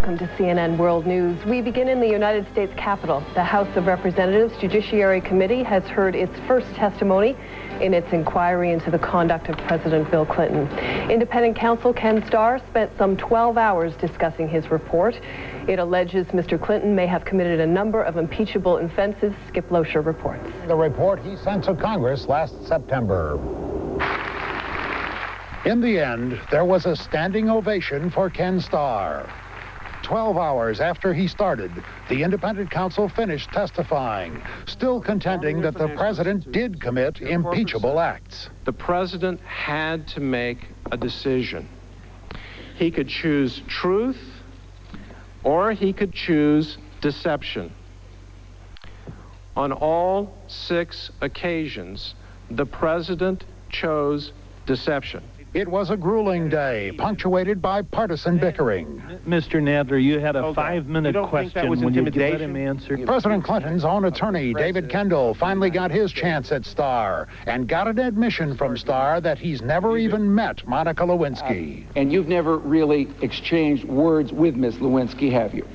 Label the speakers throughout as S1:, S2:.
S1: Welcome to CNN World News. We begin in the United States Capitol. The House of Representatives Judiciary Committee has heard its first testimony in its inquiry into the conduct of President Bill Clinton. Independent counsel Ken Starr spent some 12 hours discussing his report. It alleges Mr. Clinton may have committed a number of impeachable offenses. Skip Loescher reports.
S2: The report he sent to Congress last September. In the end, there was a standing ovation for Ken Starr. 12 hours after he started, the independent counsel finished testifying, still contending that the president did commit impeachable acts.
S3: The president had to make a decision. He could choose truth or he could choose deception. On all 6 occasions, the president chose deception.
S2: It was a grueling day, punctuated by partisan bickering.
S4: Mr. Nadler, you had a 5-minute question. When you let him answer.
S2: President Clinton's own attorney, David Kendall, finally got his chance at Starr and got an admission from Starr that he's never even met Monica Lewinsky.
S5: And you've never really exchanged words with Ms. Lewinsky, have you?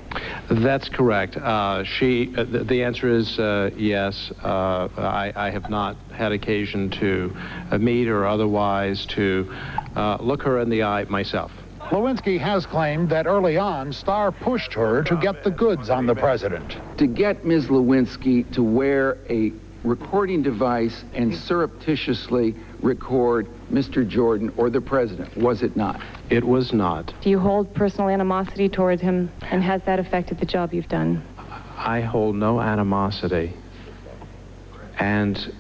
S3: That's correct. The answer is yes. I have not had occasion to meet or otherwise to look her in the eye myself.
S2: Lewinsky has claimed that early on, Starr pushed her to get the goods on the president.
S5: To get Ms. Lewinsky to wear a recording device and surreptitiously record Mr. Jordan or the president, was it not?
S3: It was not.
S6: Do you hold personal animosity towards him, and has that affected the job you've done?
S3: I hold no animosity, and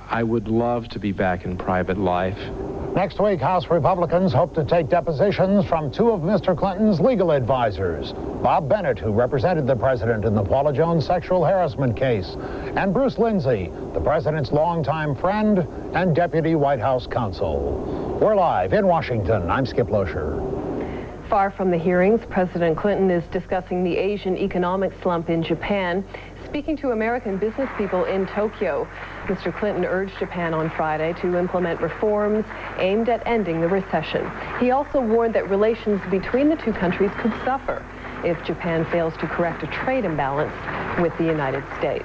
S3: I would love to be back in private life.
S2: Next week, House Republicans hope to take depositions from 2 of Mr. Clinton's legal advisors, Bob Bennett, who represented the president in the Paula Jones sexual harassment case, and Bruce Lindsay, the president's longtime friend and deputy White House counsel. We're live in Washington. I'm Skip Loescher.
S1: Far from the hearings, President Clinton is discussing the Asian economic slump in Japan. Speaking to American business people in Tokyo, Mr. Clinton urged Japan on Friday to implement reforms aimed at ending the recession. He also warned that relations between the 2 countries could suffer if Japan fails to correct a trade imbalance with the United States.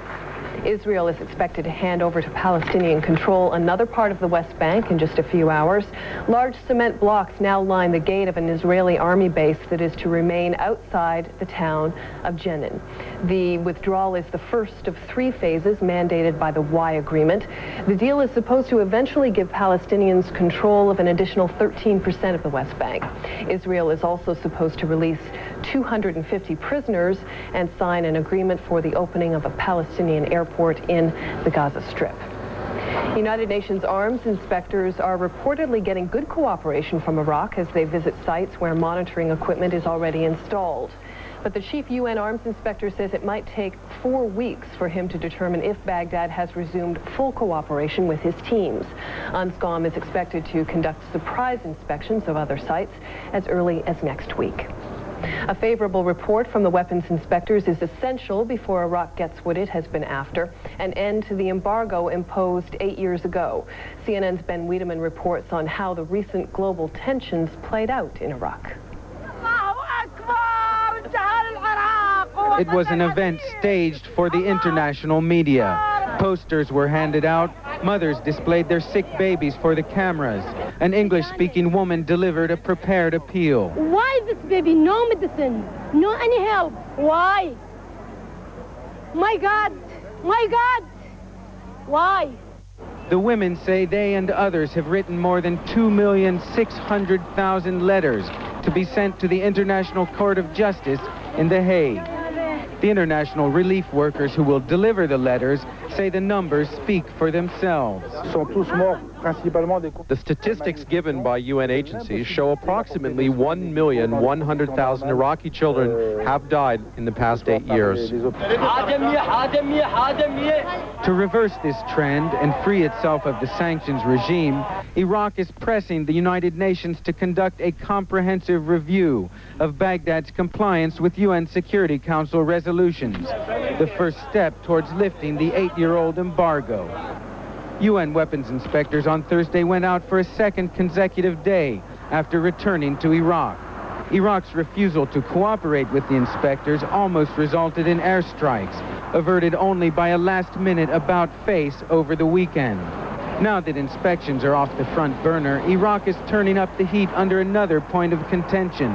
S1: Israel is expected to hand over to Palestinian control another part of the West Bank in just a few hours. Large cement blocks now line the gate of an Israeli army base that is to remain outside the town of Jenin. The withdrawal is the first of 3 phases mandated by the Y Agreement. The deal is supposed to eventually give Palestinians control of an additional 13% of the West Bank. Israel is also supposed to release 250 prisoners and sign an agreement for the opening of a Palestinian airport in the Gaza Strip. United Nations arms inspectors are reportedly getting good cooperation from Iraq as they visit sites where monitoring equipment is already installed. But the chief UN arms inspector says it might take 4 weeks for him to determine if Baghdad has resumed full cooperation with his teams. UNSCOM is expected to conduct surprise inspections of other sites as early as next week. A favorable report from the weapons inspectors is essential before Iraq gets what it has been after, an end to the embargo imposed 8 years ago. CNN's Ben Wiedemann reports on how the recent global tensions played out in Iraq.
S7: It was an event staged for the international media. Posters were handed out. Mothers displayed their sick babies for the cameras. An English-speaking woman delivered a prepared appeal.
S8: Why this baby? No medicine, no any help. Why? My God, my God, why?
S7: The women say they and others have written more than 2,600,000 letters to be sent to the International Court of Justice in The Hague. The international relief workers who will deliver the letters say the numbers speak for themselves.
S9: The statistics given by UN agencies show approximately 1,100,000 Iraqi children have died in the past 8 years.
S7: To reverse this trend and free itself of the sanctions regime, Iraq is pressing the United Nations to conduct a comprehensive review of Baghdad's compliance with UN Security Council resolutions, the first step towards lifting the 8-year-old embargo. UN weapons inspectors on Thursday went out for a second consecutive day after returning to Iraq. Iraq's refusal to cooperate with the inspectors almost resulted in airstrikes, averted only by a last-minute about-face over the weekend. Now that inspections are off the front burner, Iraq is turning up the heat under another point of contention: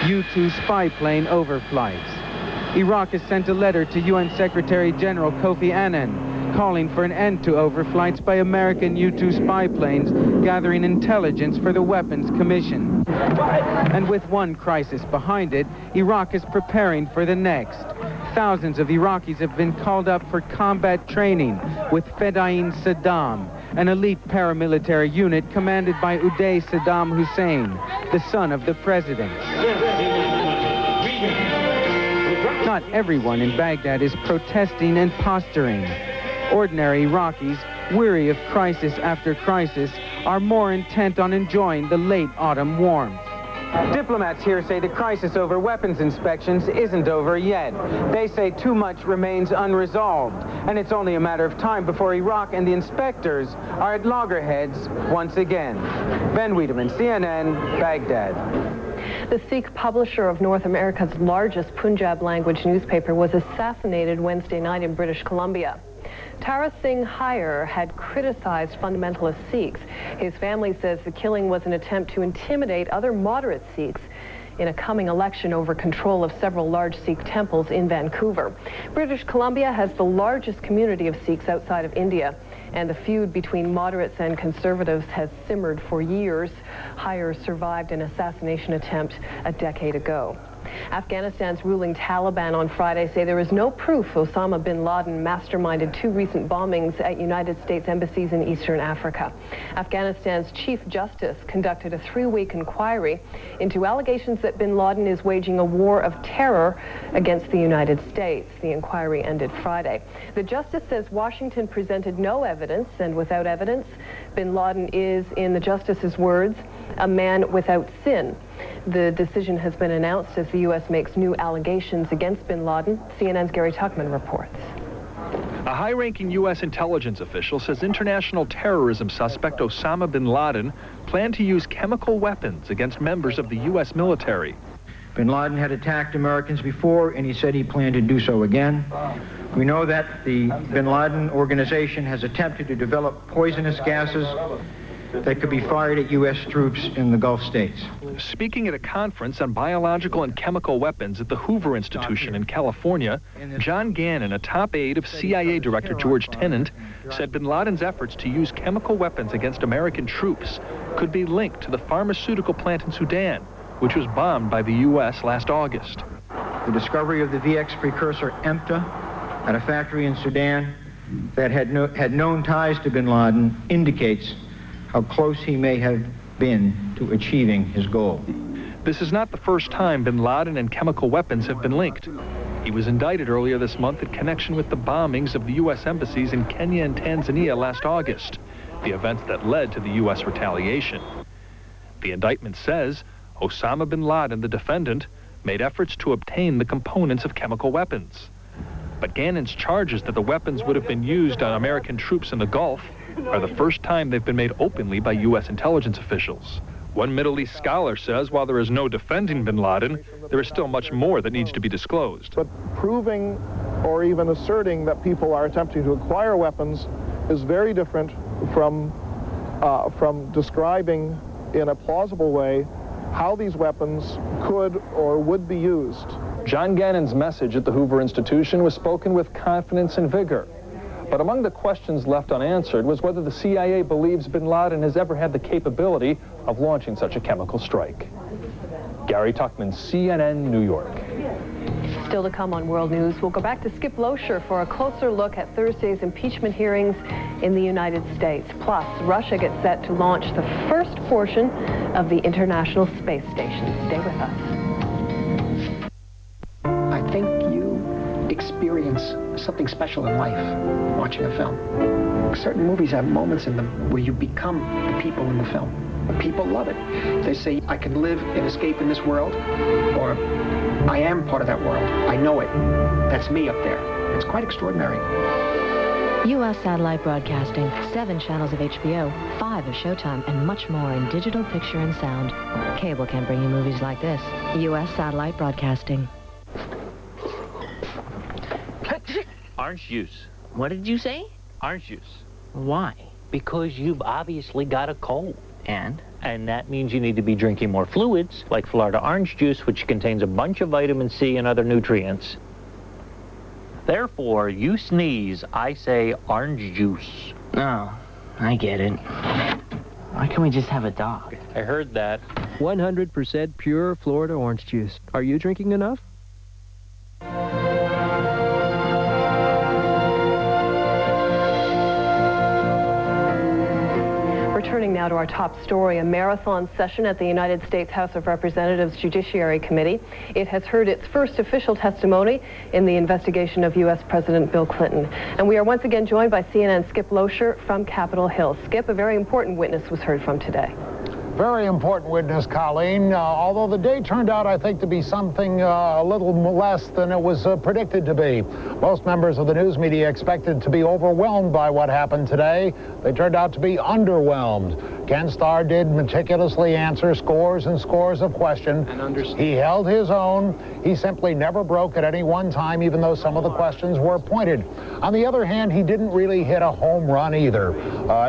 S7: U-2 spy plane overflights. Iraq has sent a letter to UN Secretary General Kofi Annan calling for an end to overflights by American U-2 spy planes gathering intelligence for the Weapons Commission. And with one crisis behind it, Iraq is preparing for the next. Thousands of Iraqis have been called up for combat training with Fedayeen Saddam, an elite paramilitary unit commanded by Uday Saddam Hussein, the son of the president. Not everyone in Baghdad is protesting and posturing. Ordinary Iraqis, weary of crisis after crisis, are more intent on enjoying the late autumn warmth. Diplomats here say the crisis over weapons inspections isn't over yet. They say too much remains unresolved, and it's only a matter of time before Iraq and the inspectors are at loggerheads once again. Ben Wiedemann, CNN, Baghdad.
S1: The Sikh publisher of North America's largest Punjab-language newspaper was assassinated Wednesday night in British Columbia. Tara Singh Haier had criticized fundamentalist Sikhs. His family says the killing was an attempt to intimidate other moderate Sikhs in a coming election over control of several large Sikh temples in Vancouver. British Columbia has the largest community of Sikhs outside of India, and the feud between moderates and conservatives has simmered for years. Haier survived an assassination attempt a decade ago. Afghanistan's ruling Taliban on Friday say there is no proof Osama bin Laden masterminded two recent bombings at United States embassies in Eastern Africa. Afghanistan's Chief Justice conducted a 3-week inquiry into allegations that bin Laden is waging a war of terror against the United States. The inquiry ended Friday. The justice says Washington presented no evidence, and without evidence, bin Laden is, in the justice's words, a man without sin. The decision has been announced as the U.S. makes new allegations against bin Laden. CNN's Gary Tuchman reports.
S10: A high-ranking U.S. intelligence official says international terrorism suspect Osama bin Laden planned to use chemical weapons against members of the U.S. military.
S11: Bin Laden had attacked Americans before, and he said he planned to do so again. We know that the bin Laden organization has attempted to develop poisonous gases that could be fired at U.S. troops in the Gulf states.
S10: Speaking at a conference on biological and chemical weapons at the Hoover Institution in California, John Gannon, a top aide of CIA Director George Tenet, said bin Laden's efforts to use chemical weapons against American troops could be linked to the pharmaceutical plant in Sudan, which was bombed by the U.S. last August.
S11: The discovery of the VX precursor EMTA at a factory in Sudan that had known ties to bin Laden indicates how close he may have been to achieving his goal.
S10: This is not the first time bin Laden and chemical weapons have been linked. He was indicted earlier this month in connection with the bombings of the U.S. embassies in Kenya and Tanzania last August, the events that led to the U.S. retaliation. The indictment says Osama bin Laden, the defendant, made efforts to obtain the components of chemical weapons. But Gannon's charges that the weapons would have been used on American troops in the Gulf are the first time they've been made openly by U.S. intelligence officials. One Middle East scholar says while there is no defending bin Laden, there is still much more that needs to be disclosed.
S12: But proving or even asserting that people are attempting to acquire weapons is very different from describing in a plausible way how these weapons could or would be used.
S10: John Gannon's message at the Hoover Institution was spoken with confidence and vigor. But among the questions left unanswered was whether the CIA believes bin Laden has ever had the capability of launching such a chemical strike. Gary Tuchman, CNN, New York.
S1: Still to come on World News, we'll go back to Skip Loescher for a closer look at Thursday's impeachment hearings in the United States. Plus, Russia gets set to launch the first portion of the International Space Station. Stay with us.
S13: I think you experience something special in life watching a film. Certain movies have moments in them where you become the people in the film. People love it. They say, I can live and escape in this world, or I am part of that world. I know it. That's me up there. It's quite extraordinary.
S14: U.S. satellite broadcasting, 7 channels of HBO, 5 of Showtime, and much more in digital picture and sound. Cable can't bring you movies like this. U.S. satellite broadcasting.
S15: Orange juice.
S16: What did you say?
S15: Orange juice.
S16: Why?
S15: Because you've obviously got a cold.
S16: And?
S15: And that means you need to be drinking more fluids, like Florida orange juice, which contains a bunch of vitamin C and other nutrients. Therefore, you sneeze, I say orange juice.
S16: Oh, I get it. Why can't we just have a dog?
S15: I heard that.
S17: 100% pure Florida orange juice. Are you drinking enough?
S1: Turning now to our top story, a marathon session at the United States House of Representatives Judiciary Committee. It has heard its first official testimony in the investigation of U.S. President Bill Clinton. And we are once again joined by CNN's Skip Loescher from Capitol Hill. Skip, a very important witness was heard from today.
S2: Very important witness, Colleen, although the day turned out, I think, to be something a little less than it was predicted to be. Most members of the news media expected to be overwhelmed by what happened today. They turned out to be underwhelmed. Ken Starr did meticulously answer scores and scores of questions. He held his own. He simply never broke at any one time, even though some of the questions were pointed. On the other hand, he didn't really hit a home run either.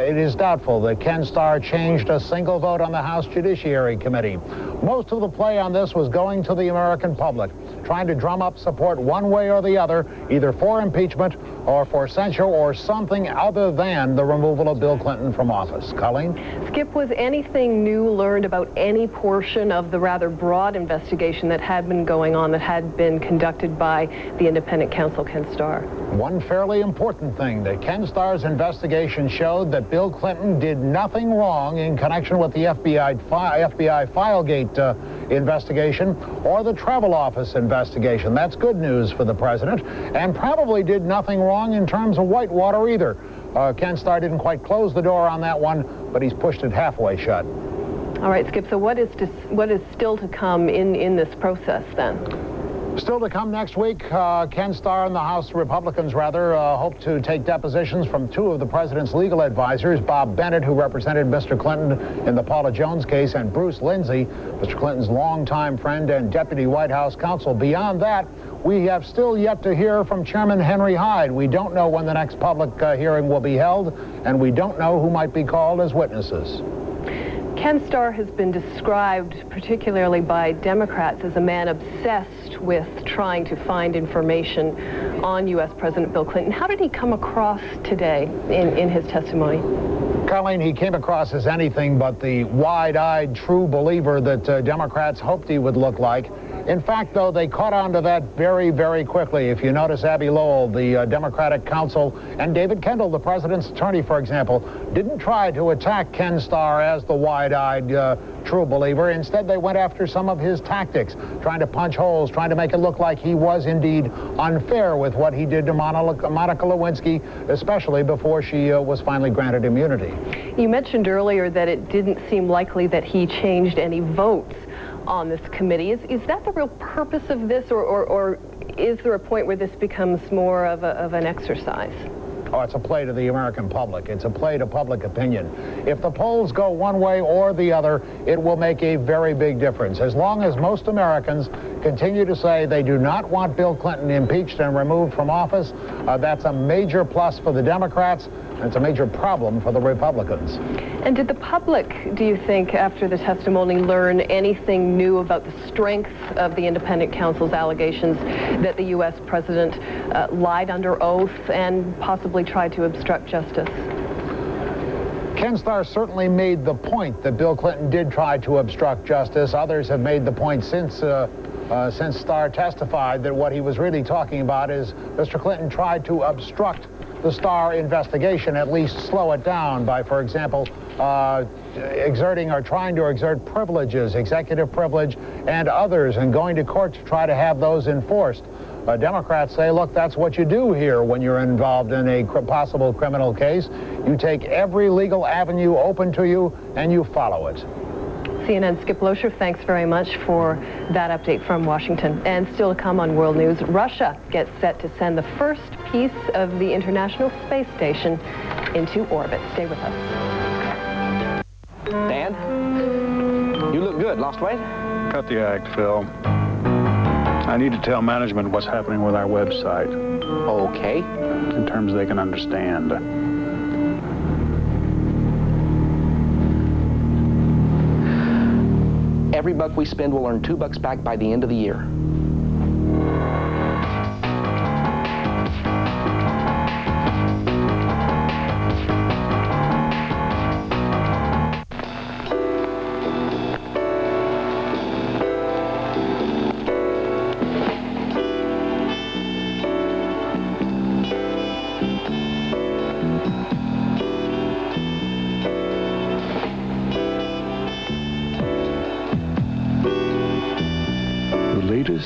S2: It is doubtful that Ken Starr changed a single vote on the House Judiciary Committee. Most of the play on this was going to the American public, trying to drum up support one way or the other, either for impeachment or for censure or something other than the removal of Bill Clinton from office. Colleen?
S1: Skip, was anything new learned about any portion of the rather broad investigation that had been going on, that had been conducted by the independent counsel, Ken Starr?
S2: One fairly important thing, that Ken Starr's investigation showed that Bill Clinton did nothing wrong in connection with the FBI Filegate investigation or the Travel Office investigation. That's good news for the president, and probably did nothing wrong in terms of Whitewater either. Ken Starr didn't quite close the door on that one, but he's pushed it halfway shut.
S1: All right, Skip, so what is still to come in this process then?
S2: Still to come next week, Ken Starr and the House Republicans, hope to take depositions from 2 of the president's legal advisors, Bob Bennett, who represented Mr. Clinton in the Paula Jones case, and Bruce Lindsay, Mr. Clinton's longtime friend and deputy White House counsel. Beyond that, we have still yet to hear from Chairman Henry Hyde. We don't know when the next public hearing will be held, and we don't know who might be called as witnesses.
S1: Ken Starr has been described, particularly by Democrats, as a man obsessed with trying to find information on U.S. President Bill Clinton. How did he come across today in his testimony?
S2: Colleen, he came across as anything but the wide-eyed, true believer that Democrats hoped he would look like. In fact, though, they caught on to that very, very quickly. If you notice, Abby Lowell, the Democratic counsel, and David Kendall, the president's attorney, for example, didn't try to attack Ken Starr as the wide-eyed, true believer. Instead, they went after some of his tactics, trying to punch holes, trying to make it look like he was indeed unfair with what he did to Monica Lewinsky, especially before she was finally granted immunity.
S1: You mentioned earlier that it didn't seem likely that he changed any votes on this committee. Is that the real purpose of this, or is there a point where this becomes more of an exercise?
S2: Oh, it's a play to the American public. It's a play to public opinion. If the polls go one way or the other, it will make a very big difference. As long as most Americans continue to say they do not want Bill Clinton impeached and removed from office, that's a major plus for the Democrats, and it's a major problem for the Republicans. And
S1: did the public, do you think, after the testimony, learn anything new about the strength of the independent counsel's allegations that the U.S. president lied under oath and possibly tried to obstruct justice?
S2: Ken Starr certainly made the point that Bill Clinton did try to obstruct justice. Others have made the point since Starr testified that what he was really talking about is Mr. Clinton tried to obstruct the Starr investigation, at least slow it down by, for example, exerting or trying to exert privileges, executive privilege, and others, and going to court to try to have those enforced. Democrats say, look, that's what you do here when you're involved in a possible criminal case. You take every legal avenue open to you, and you follow it.
S1: CNN's Skip Loescher, thanks very much for that update from Washington. And still to come on World News, Russia gets set to send the first piece of the International Space Station into orbit. Stay with us.
S18: Dan, you look good. Lost weight?
S19: Cut the act, Phil. I need to tell management what's happening with our website.
S18: Okay.
S19: In terms they can understand.
S18: Every buck we spend will earn $2 back by the end of the year.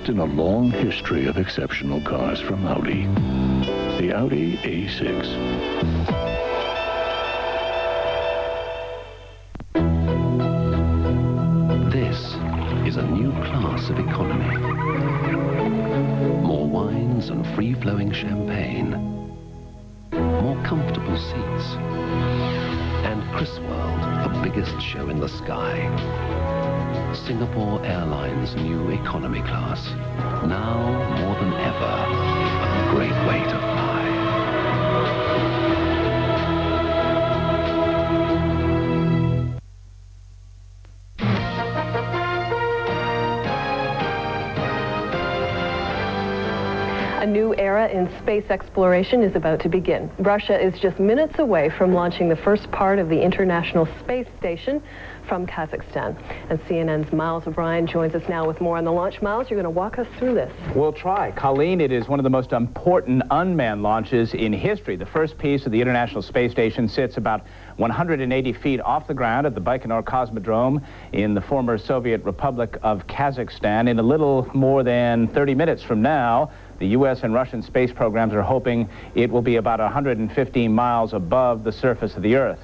S20: In a long history of exceptional cars from Audi. The Audi A6.
S21: This is a new class of economy. More wines and free-flowing champagne. More comfortable seats. And Chris World, the biggest show in the sky. Singapore Airlines' new economy class. Now, more than ever, a great way to fly.
S1: A new era in space exploration is about to begin. Russia is just minutes away from launching the first part of the International Space Station from Kazakhstan. And CNN's Miles O'Brien joins us now with more on the launch. Miles, you're going to walk us through this.
S22: We'll try. Colleen, it is one of the most important unmanned launches in history. The first piece of the International Space Station sits about 180 feet off the ground at the Baikonur Cosmodrome in the former Soviet Republic of Kazakhstan. In a little more than 30 minutes from now, the U.S. and Russian space programs are hoping it will be about 115 miles above the surface of the Earth.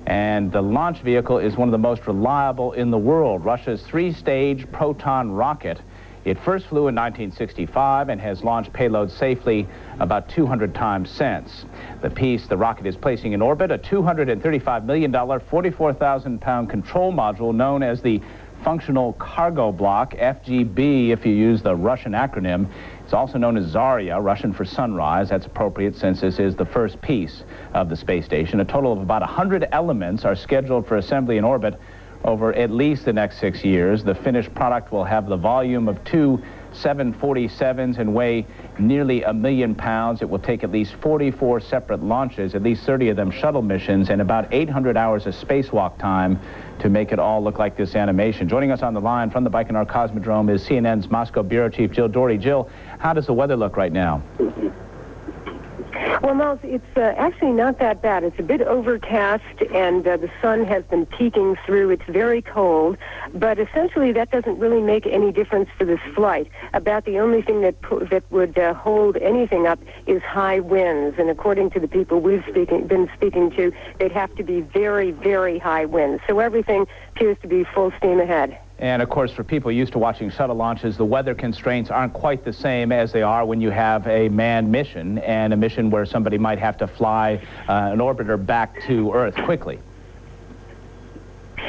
S22: And the launch vehicle is one of the most reliable in the world, Russia's three-stage Proton rocket. It first flew in 1965 and has launched payloads safely about 200 times since. The piece the rocket is placing in orbit, a $235 million, 44,000-pound control module known as the Functional Cargo Block, FGB if you use the Russian acronym. It's also known as Zarya, Russian for sunrise. That's appropriate since this is the first piece of the space station. A total of about 100 elements are scheduled for assembly in orbit over at least the next 6 years. The finished product will have the volume of two 747s and weigh nearly 1 million pounds. It will take at least 44 separate launches, at least 30 of them shuttle missions, and about 800 hours of spacewalk time to make it all look like this animation. Joining us on the line from the Baikonur Cosmodrome is CNN's Moscow Bureau Chief Jill Doherty. Jill, how does the weather look right now?
S23: Well, Miles, it's actually not that bad. It's a bit overcast, and the sun has been peeking through. It's very cold, but essentially that doesn't really make any difference for this flight. About the only thing that would hold anything up is high winds, and according to the people we've been speaking to, they'd have to be very, very high winds. So everything appears to be full steam ahead.
S22: And, of course, for people used to watching shuttle launches, the weather constraints aren't quite the same as they are when you have a manned mission and a mission where somebody might have to fly an orbiter back to Earth quickly.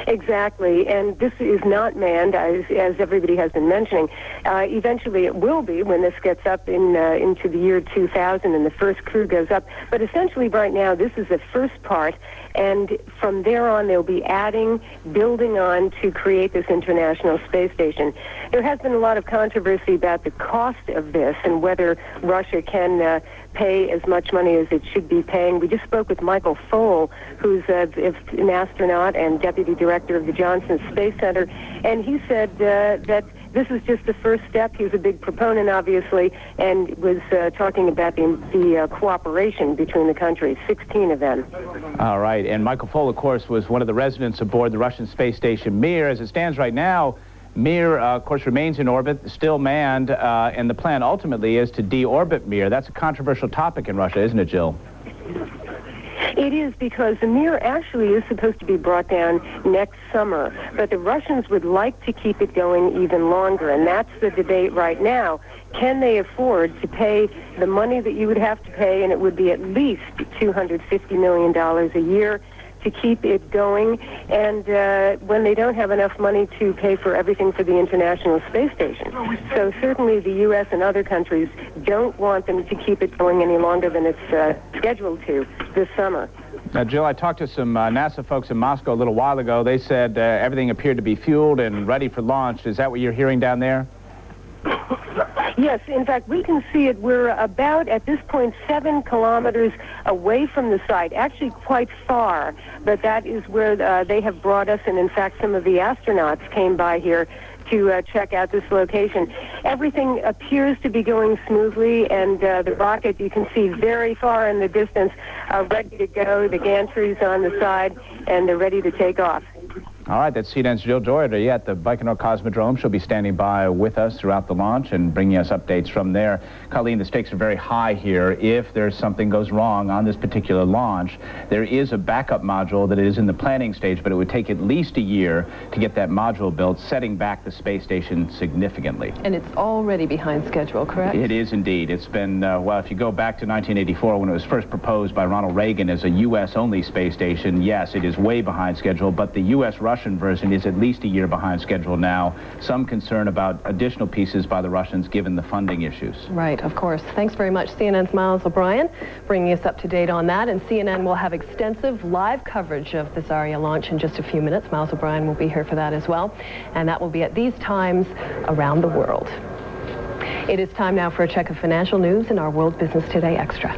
S23: Exactly, and this is not manned, as everybody has been mentioning. Eventually it will be when this gets up into the year 2000 and the first crew goes up. But essentially right now, this is the first part, and from there on they'll be adding, building on to create this International Space Station. There has been a lot of controversy about the cost of this and whether Russia can pay as much money as it should be paying. We just spoke with Michael Foale, who's an astronaut and deputy director of the Johnson Space Center, and he said that this is just the first step. He was a big proponent, obviously, and was talking about the cooperation between the countries, 16 of them.
S22: All right, and Michael Foale, of course, was one of the residents aboard the Russian space station Mir. As it stands right now, Mir, of course, remains in orbit, still manned, and the plan ultimately is to deorbit Mir. That's a controversial topic in Russia, isn't it, Jill?
S23: It is, because the Mir actually is supposed to be brought down next summer, but the Russians would like to keep it going even longer, and that's the debate right now. Can they afford to pay the money that you would have to pay, and it would be at least $250 million a year, to keep it going, and when they don't have enough money to pay for everything for the International Space Station. So certainly the U.S. and other countries don't want them to keep it going any longer than it's scheduled to this summer.
S22: Jill, I talked to some NASA folks in Moscow a little while ago. They said everything appeared to be fueled and ready for launch. Is that what you're hearing down there?
S23: Yes, in fact, we can see it. We're about, at this point, 7 kilometers away from the site, actually quite far, but that is where they have brought us, and in fact, some of the astronauts came by here to check out this location. Everything appears to be going smoothly, and the rocket, you can see very far in the distance, ready to go. The gantry's on the side, and they're ready to take off.
S22: All right, that's CNN's Jill Doherty at the Baikonur Cosmodrome. She'll be standing by with us throughout the launch and bringing us updates from there. Colleen, the stakes are very high here. If there's something goes wrong on this particular launch, there is a backup module that is in the planning stage, but it would take at least a year to get that module built, setting back the space station significantly.
S1: And it's already behind schedule, correct?
S22: It is indeed. It's been, well, if you go back to 1984 when it was first proposed by Ronald Reagan as a U.S.-only space station, yes, it is way behind schedule, but the U.S.-Russian version is at least a year behind schedule now. Some concern about additional pieces by the Russians given the funding issues.
S1: Right, of course. Thanks very much, CNN's Miles O'Brien, bringing us up to date on that. And CNN will have extensive live coverage of the Zarya launch in just a few minutes. Miles O'Brien will be here for that as well. And that will be at these times around the world. It is time now for a check of financial news in our World Business Today Extra.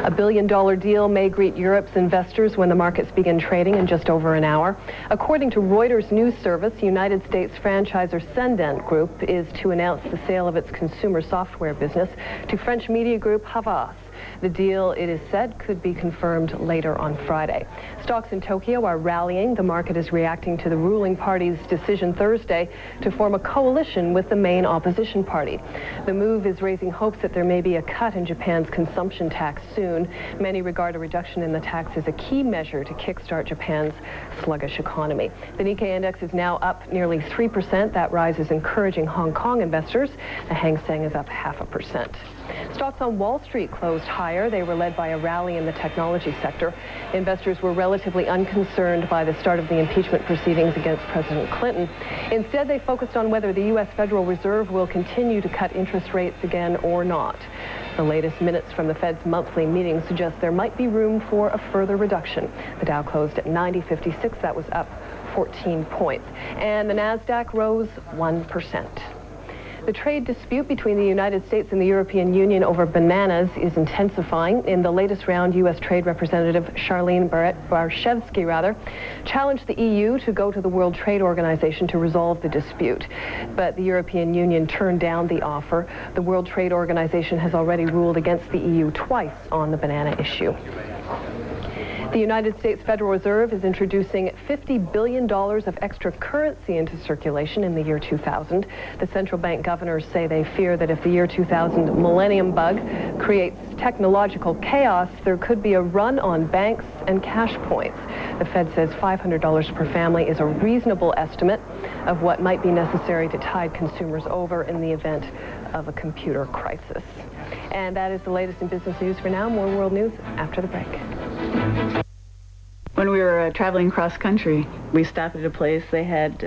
S1: A billion-dollar deal may greet Europe's investors when the markets begin trading in just over an hour. According to Reuters news service, United States franchisor Cendent Group is to announce the sale of its consumer software business to French media group Havas. The deal, it is said, could be confirmed later on Friday. Stocks in Tokyo are rallying. The market is reacting to the ruling party's decision Thursday to form a coalition with the main opposition party. The move is raising hopes that there may be a cut in Japan's consumption tax soon. Many regard a reduction in the tax as a key measure to kickstart Japan's sluggish economy. The Nikkei index is now up nearly 3%. That rise is encouraging Hong Kong investors. The Hang Seng is up 0.5%. Stocks on Wall Street closed higher. They were led by a rally in the technology sector. Investors were relatively unconcerned by the start of the impeachment proceedings against President Clinton. Instead, they focused on whether the U.S. Federal Reserve will continue to cut interest rates again or not. The latest minutes from the Fed's monthly meeting suggest there might be room for a further reduction. The Dow closed at 90.56. That was up 14 points. And the Nasdaq rose 1%. The trade dispute between the United States and the European Union over bananas is intensifying. In the latest round, U.S. Trade Representative Charlene Barshevsky challenged the EU to go to the World Trade Organization to resolve the dispute. But the European Union turned down the offer. The World Trade Organization has already ruled against the EU twice on the banana issue. The United States Federal Reserve is introducing $50 billion of extra currency into circulation in the year 2000. The central bank governors say they fear that if the year 2000 millennium bug creates technological chaos, there could be a run on banks and cash points. The Fed says $500 per family is a reasonable estimate of what might be necessary to tide consumers over in the event of a computer crisis. And that is the latest in business news for now. More world news after the break.
S4: When we were traveling cross country, we stopped at a place. They had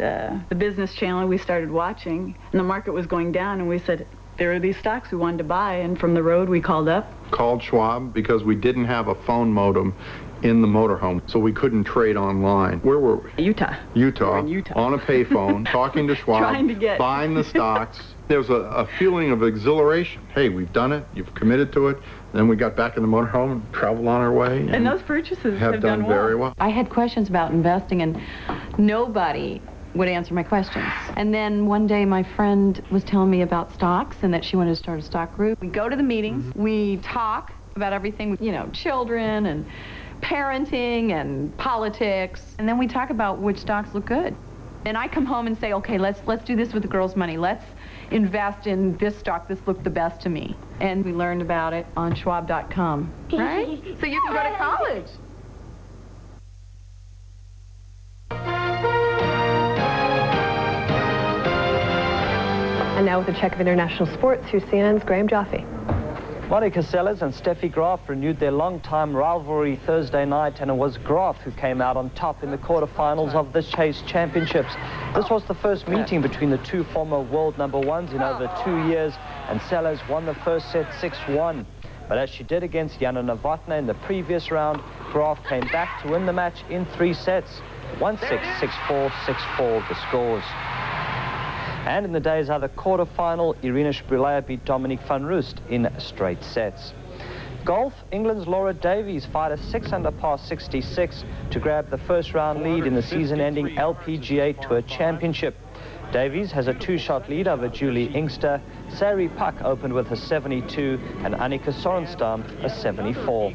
S4: the business channel we started watching, and the market was going down, and we said, there are these stocks we wanted to buy, and from the road we called up.
S5: Called Schwab because we didn't have a phone modem in the motorhome, so we couldn't trade online. Where were we?
S4: Utah.
S5: Utah.
S4: In Utah.
S5: On a payphone, talking to Schwab,
S4: trying to get
S5: buying the stocks. There was a feeling of exhilaration. Hey, we've done it. You've committed to it. Then we got back in the motorhome and traveled on our way.
S4: And those purchases
S5: have done very well.
S6: I had questions about investing, and nobody would answer my questions. And then one day my friend was telling me about stocks and that she wanted to start a stock group. We go to the meetings. We talk about everything, you know, children and parenting and politics. And then we talk about which stocks look good. And I come home and say, okay, let's do this with the girls' money. Let's invest in this stock. This looked the best to me. And we learned about it on Schwab.com, right? So you can go to college.
S1: And now with a check of international sports, here's CNN's Graham Jaffe.
S3: Monica Seles and Steffi Graf renewed their long-time rivalry Thursday night, and it was Graf who came out on top in the quarterfinals of the Chase Championships. This was the first meeting between the two former world number ones in over 2 years, and Seles won the first set 6-1. But as she did against Jana Novotná in the previous round, Graf came back to win the match in 3 sets. 1-6, 6-4, 6-4 the scores. And in the day's other quarterfinal, Irina Shprileva beat Dominique van Roost in straight sets. Golf, England's Laura Davies fired a 6-under par 66 to grab the first round lead in the season-ending LPGA Tour Championship. Davies has a 2-shot lead over Julie Inkster. Sari Pak opened with a 72 and Annika Sorenstam a 74.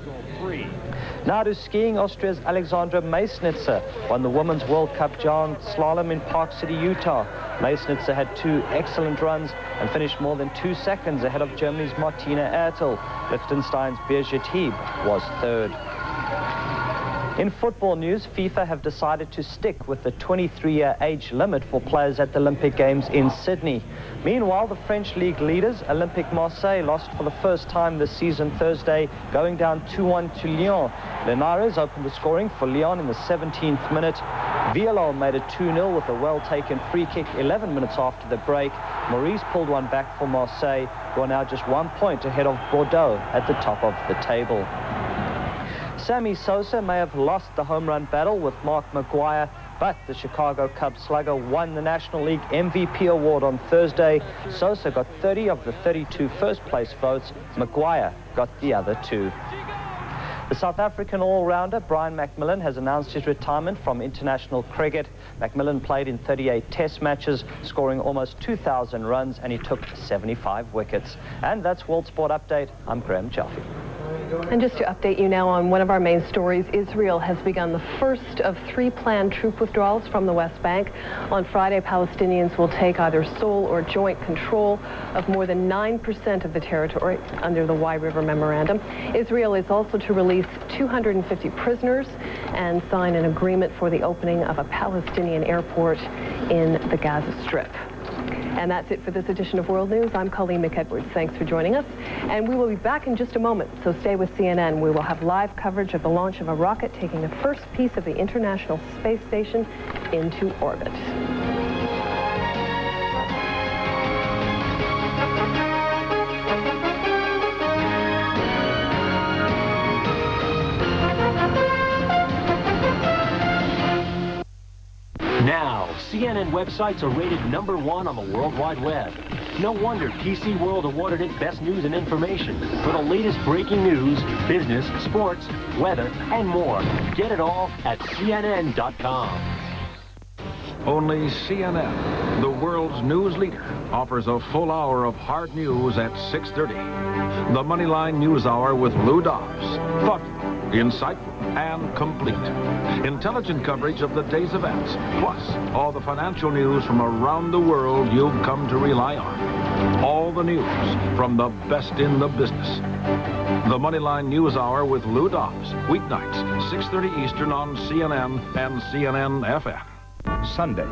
S3: Now to skiing, Austria's Alexandra Meisnitzer won the Women's World Cup giant slalom in Park City, Utah. Meisnitzer had 2 excellent runs and finished more than 2 seconds ahead of Germany's Martina Ertel. Liechtenstein's Birgit Hieb was 3rd. In football news, FIFA have decided to stick with the 23-year age limit for players at the Olympic Games in Sydney. Meanwhile, the French league leaders, Olympique Marseille, lost for the first time this season Thursday, going down 2-1 to Lyon. Linares opened the scoring for Lyon in the 17th minute. Vialol made it 2-0 with a well-taken free kick 11 minutes after the break. Maurice pulled one back for Marseille, who are now just 1 point ahead of Bordeaux at the top of the table. Sammy Sosa may have lost the home run battle with Mark McGwire, but the Chicago Cubs slugger won the National League MVP award on Thursday. Sosa got 30 of the 32 first-place votes. McGwire got the other 2. The South African all-rounder Brian McMillan has announced his retirement from international cricket. McMillan played in 38 test matches, scoring almost 2,000 runs, and he took 75 wickets. And that's World Sport Update. I'm Graham Jaffe.
S1: And just to update you now on one of our main stories, Israel has begun the first of 3 planned troop withdrawals from the West Bank. On Friday, Palestinians will take either sole or joint control of more than 9% of the territory under the Y River Memorandum. Israel is also to release 250 prisoners and sign an agreement for the opening of a Palestinian airport in the Gaza Strip. And that's it for this edition of World News. I'm Colleen McEdwards. Thanks for joining us. And we will be back in just a moment, so stay with CNN. We will have live coverage of the launch of a rocket taking the first piece of the International Space Station into orbit.
S8: Now, CNN websites are rated #1 on the World Wide Web. No wonder PC World awarded it Best News and Information for the latest breaking news, business, sports, weather, and more. Get it all at CNN.com.
S9: Only CNN, the world's news leader, offers a full hour of hard news at 6:30. The Moneyline News Hour with Lou Dobbs. Thoughtful, insightful, and complete. Intelligent coverage of the day's events, plus all the financial news from around the world you've come to rely on. All the news from the best in the business. The Moneyline News Hour with Lou Dobbs, weeknights, 6:30 Eastern on CNN and CNN FM.
S24: Sunday,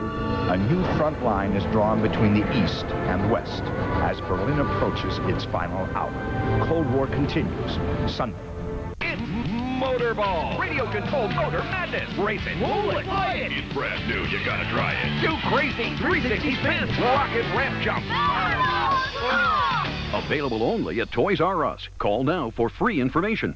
S24: a new front line is drawn between the East and West as Berlin approaches its final hour. Cold War continues Sunday.
S25: Motorball. Radio-controlled motor madness. Race it. Roll it. Fly it. It's brand new. You gotta try it. Do crazy 360 spins. Rocket ramp jump.
S26: Available only at Toys R Us. Call now for free information.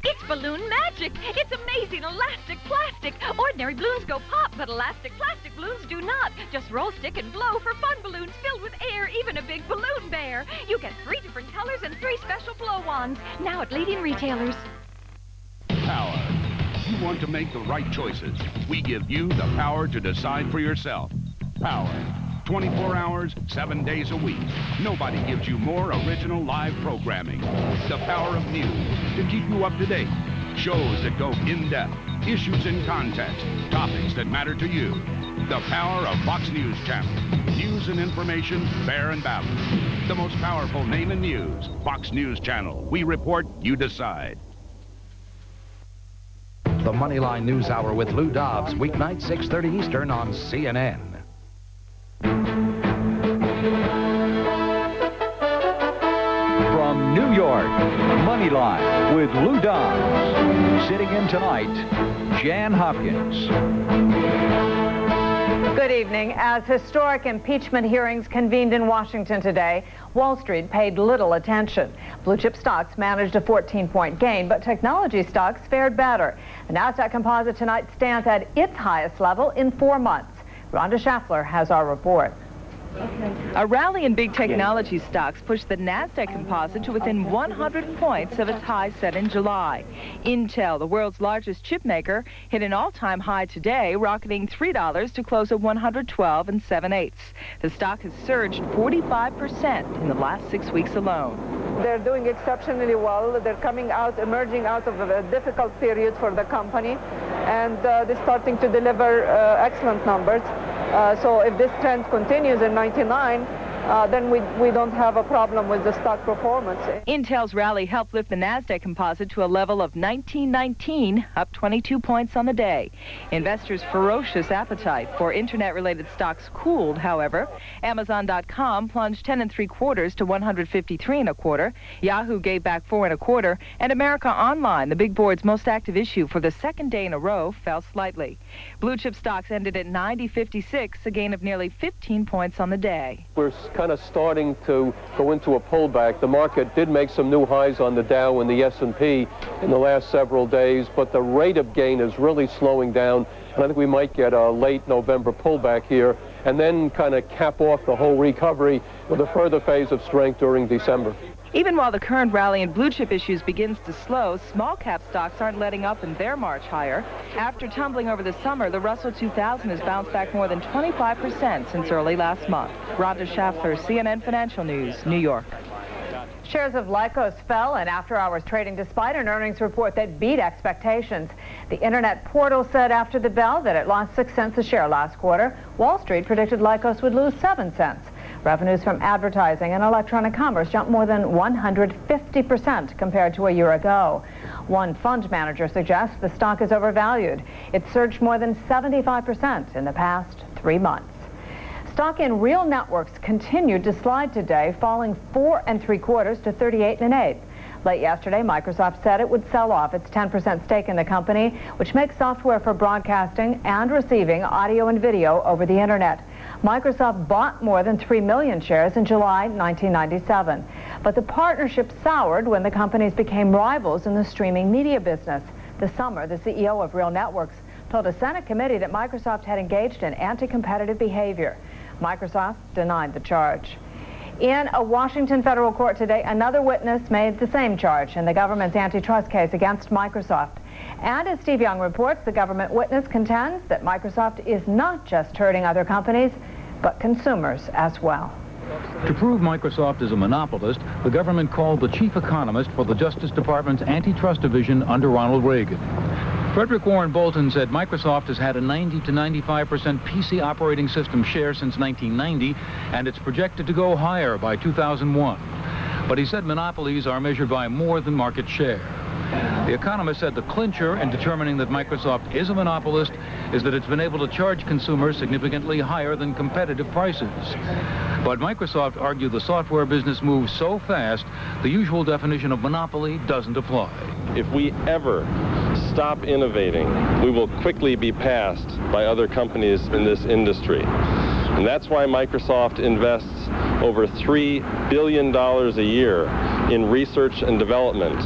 S27: It's balloon magic. It's amazing elastic plastic. Ordinary balloons go pop, but elastic plastic balloons do not. Just roll, stick, and blow for fun balloons filled with air, even a big balloon bear. You get 3 different colors and 3 special blow-ons. Now at leading retailers.
S28: Power. You want to make the right choices. We give you the power to decide for yourself. Power. 24 hours, 7 days a week. Nobody gives you more original live programming. The power of news to keep you up to date. Shows that go in-depth. Issues in context. Topics that matter to you. The power of Fox News Channel. News and information, fair and balanced. The most powerful name in news. Fox News Channel. We report, you decide.
S24: The Moneyline News Hour with Lou Dobbs, weeknight 6:30 Eastern on CNN.
S7: From New York, Moneyline with Lou Dobbs. Sitting in tonight, Jan Hopkins.
S10: Good evening. As historic impeachment hearings convened in Washington today, Wall Street paid little attention. Blue chip stocks managed a 14-point gain, but technology stocks fared better. The NASDAQ composite tonight stands at its highest level in 4 months. Rhonda Schaffler has our report.
S11: A rally in big technology stocks pushed the NASDAQ composite to within 100 points of its high set in July. Intel, the world's largest chip maker, hit an all-time high today, rocketing $3 to close at 112 7/8. The stock has surged 45% in the last 6 weeks alone.
S12: They're doing exceptionally well. They're emerging out of a difficult period for the company, and they're starting to deliver excellent numbers. So if this trend continues in 99, then we don't have a problem with the stock performance.
S11: Intel's rally helped lift the NASDAQ composite to a level of 1919, up 22 points on the day. Investors' ferocious appetite for Internet-related stocks cooled, however. Amazon.com plunged 10 3/4 to 153 1/4. Yahoo gave back 4 1/4, and America Online, the big board's most active issue for the second day in a row, fell slightly. Blue chip stocks ended at 90.56, a gain of nearly 15 points on the day.
S13: We're kind of starting to go into a pullback. The market did make some new highs on the Dow and the S&P in the last several days, but the rate of gain is really slowing down, and I think we might get a late November pullback here and then kind of cap off the whole recovery with a further phase of strength during December.
S11: Even while the current rally in blue chip issues begins to slow, small cap stocks aren't letting up in their march higher. After tumbling over the summer, the Russell 2000 has bounced back more than 25% since early last month. Rhonda Schaffler, CNN Financial News, New York.
S10: Shares of Lycos fell in after-hours trading despite an earnings report that beat expectations. The internet portal said after the bell that it lost 6 cents a share last quarter. Wall Street predicted Lycos would lose 7 cents. Revenues from advertising and electronic commerce jumped more than 150% compared to a year ago. One fund manager suggests the stock is overvalued. It surged more than 75% in the past 3 months. Stock in Real Networks continued to slide today, falling 4 3/4 to 38 1/8. Late yesterday, Microsoft said it would sell off its 10% stake in the company, which makes software for broadcasting and receiving audio and video over the internet. Microsoft bought more than 3 million shares in July 1997. But the partnership soured when the companies became rivals in the streaming media business. This summer, the CEO of Real Networks told a Senate committee that Microsoft had engaged in anti-competitive behavior. Microsoft denied the charge. In a Washington federal court today, another witness made the same charge in the government's antitrust case against Microsoft. And as Steve Young reports, the government witness contends that Microsoft is not just hurting other companies, but consumers as well.
S14: To prove Microsoft is a monopolist, the government called the chief economist for the Justice Department's antitrust division under Ronald Reagan. Frederick Warren Bolton said Microsoft has had a 90 to 95% PC operating system share since 1990, and it's projected to go higher by 2001. But he said monopolies are measured by more than market share. The economist said the clincher in determining that Microsoft is a monopolist is that it's been able to charge consumers significantly higher than competitive prices. But Microsoft argued the software business moves so fast, the usual definition of monopoly doesn't apply.
S15: If we ever stop innovating, we will quickly be passed by other companies in this industry. And that's why Microsoft invests over $3 billion a year in research and development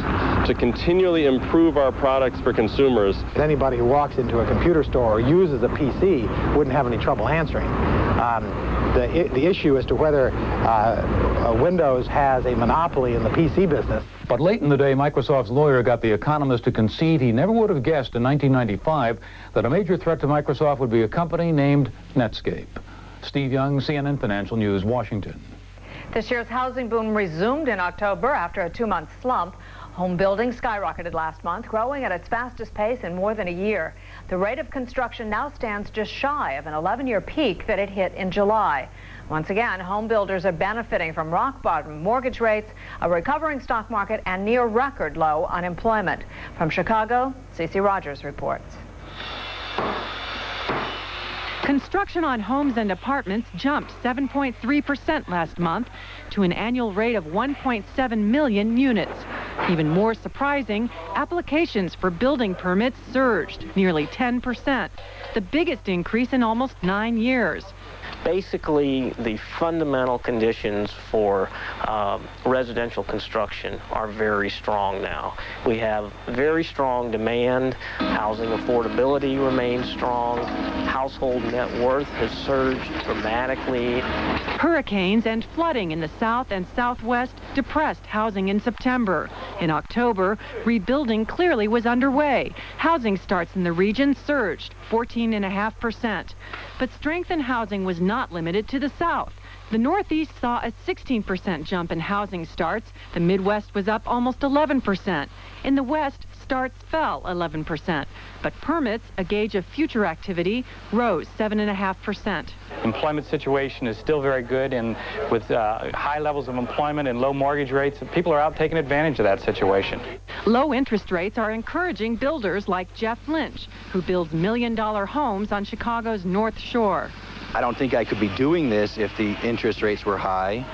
S15: to continually improve our products for consumers.
S16: Anybody who walks into a computer store or uses a PC wouldn't have any trouble answering. The issue as to whether Windows has a monopoly in the PC business.
S14: But late in the day, Microsoft's lawyer got the economist to concede he never would have guessed in 1995 that a major threat to Microsoft would be a company named Netscape. Steve Young, CNN Financial News, Washington.
S10: This year's housing boom resumed in October after a 2-month slump. Home building skyrocketed last month, growing at its fastest pace in more than a year. The rate of construction now stands just shy of an 11-year peak that it hit in July. Once again, home builders are benefiting from rock-bottom mortgage rates, a recovering stock market, and near-record low unemployment. From Chicago, Cece Rogers reports.
S2: Construction on homes and apartments jumped 7.3% last month to an annual rate of 1.7 million units. Even more surprising, applications for building permits surged nearly 10%, the biggest increase in almost 9 years.
S17: Basically, the fundamental conditions for residential construction are very strong now. We have very strong demand. Housing affordability remains strong. Household net worth has surged dramatically.
S2: Hurricanes and flooding in the south and southwest depressed housing in September. In October, rebuilding clearly was underway. Housing starts in the region surged 14.5%. But strength in housing was not limited to the South. The Northeast saw a 16% jump in housing starts. The Midwest was up almost 11%. In the West, starts fell 11%. But permits, a gauge of future activity, rose 7.5%.
S18: Employment situation is still very good, and with high levels of employment and low mortgage rates, people are out taking advantage of that situation.
S2: Low interest rates are encouraging builders like Jeff Lynch, who builds million-dollar homes on Chicago's North Shore.
S19: I don't think I could be doing this if the interest rates were high,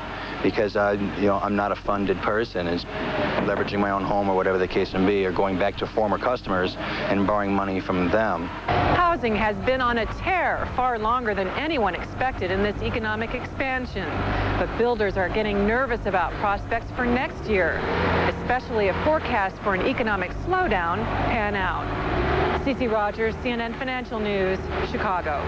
S19: because I'm not a funded person. It's leveraging my own home or whatever the case may be, or going back to former customers and borrowing money from them.
S2: Housing has been on a tear far longer than anyone expected in this economic expansion. But builders are getting nervous about prospects for next year, especially if forecasts for an economic slowdown pan out. Cece Rogers, CNN Financial News, Chicago.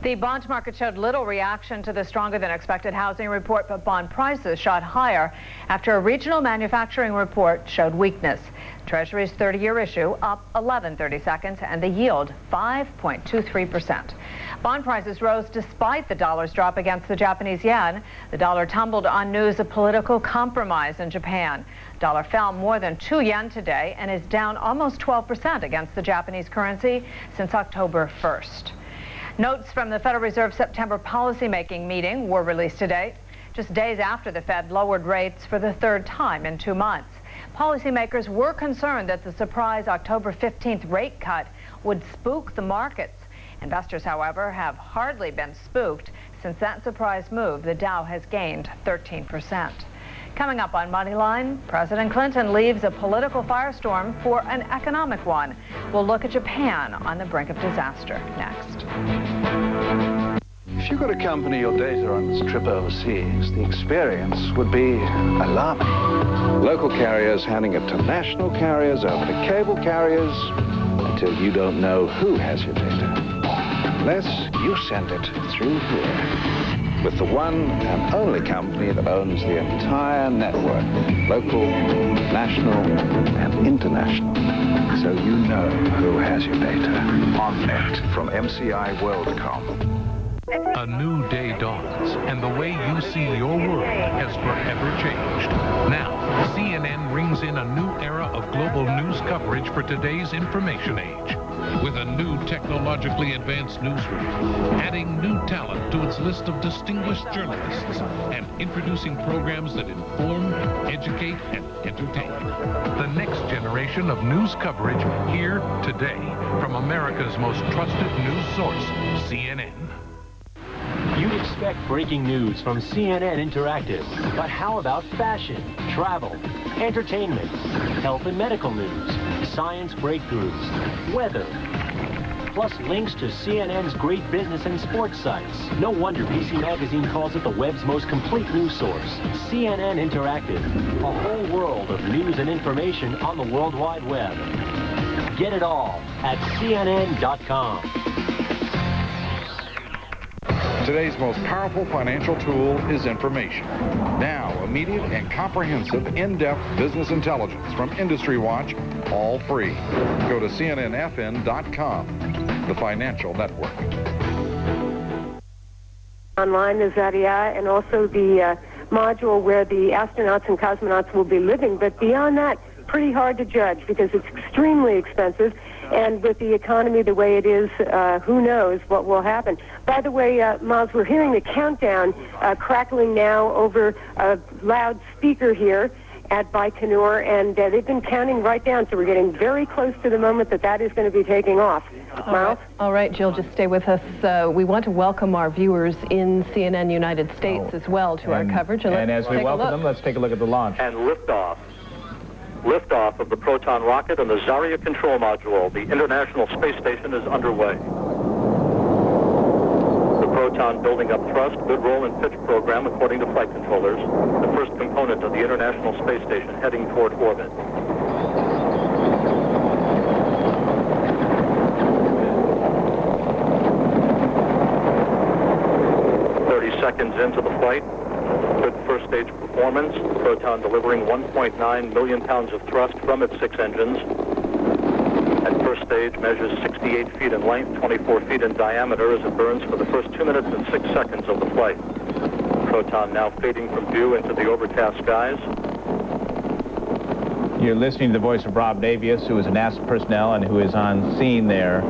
S10: The bond market showed little reaction to the stronger than expected housing report, but bond prices shot higher after a regional manufacturing report showed weakness. Treasury's 30-year issue up 11/32, and the yield 5.23%. Bond prices rose despite the dollar's drop against the Japanese yen. The dollar tumbled on news of political compromise in Japan. Dollar fell more than 2 yen today and is down almost 12% against the Japanese currency since October 1st. Notes from the Federal Reserve's September policymaking meeting were released today, just days after the Fed lowered rates for the third time in 2 months. Policymakers were concerned that the surprise October 15th rate cut would spook the markets. Investors, however, have hardly been spooked. Since that surprise move, the Dow has gained 13%. Coming up on Moneyline, President Clinton leaves a political firestorm for an economic one. We'll look at Japan on the brink of disaster next.
S20: If you could accompany your data on this trip overseas, the experience would be alarming. Local carriers handing it to national carriers, over to cable carriers, until you don't know who has your data. Unless you send it through here. With the one and only company that owns the entire network, local, national, and international. So you know who has your data. On net from MCI WorldCom.
S21: A new day dawns, and the way you see your world has forever changed. Now, CNN brings in a new era of global news coverage for today's information age. With a new technologically advanced newsroom, adding new talent to its list of distinguished journalists, and introducing programs that inform, educate, and entertain. The next generation of news coverage here today from America's most trusted news source, CNN.
S8: You'd expect breaking news from CNN Interactive, but how about fashion, travel, entertainment, health and medical news, science breakthroughs, weather, plus links to CNN's great business and sports sites. No wonder PC Magazine calls it the web's most complete news source. CNN Interactive, a whole world of news and information on the World Wide Web. Get it all at CNN.com.
S9: Today's most powerful financial tool is information. Now, immediate and comprehensive, in-depth business intelligence from Industry Watch, all free. Go to CNNFN.com, the financial network.
S22: Online is Zadia, and also the module where the astronauts and cosmonauts will be living. But beyond that,
S1: pretty hard to judge because it's extremely expensive. And with the economy the way it is, who knows what will happen. By the way, Miles, we're hearing the countdown crackling now over a loudspeaker here at Baikonur, and they've been counting right down, so we're getting very close to the moment that is going to be taking off. Miles?
S3: All right, Jill, just stay with us. We want to welcome our viewers in CNN United States as well to our coverage.
S4: And as we welcome them, let's take a look at the launch.
S5: And liftoff. Liftoff of the Proton rocket and the Zarya control module. The International Space Station is underway. The Proton building up thrust, good roll and pitch program according to flight controllers. The first component of the International Space Station heading toward orbit. Seconds into the flight. Good first stage performance. Proton delivering 1.9 million pounds of thrust from its 6 engines. At first stage measures 68 feet in length, 24 feet in diameter as it burns for the first 2 minutes and 6 seconds of the flight. Proton now fading from view into the overcast skies.
S4: You're listening to the voice of Rob Davies, who is a NASA personnel and who is on scene there.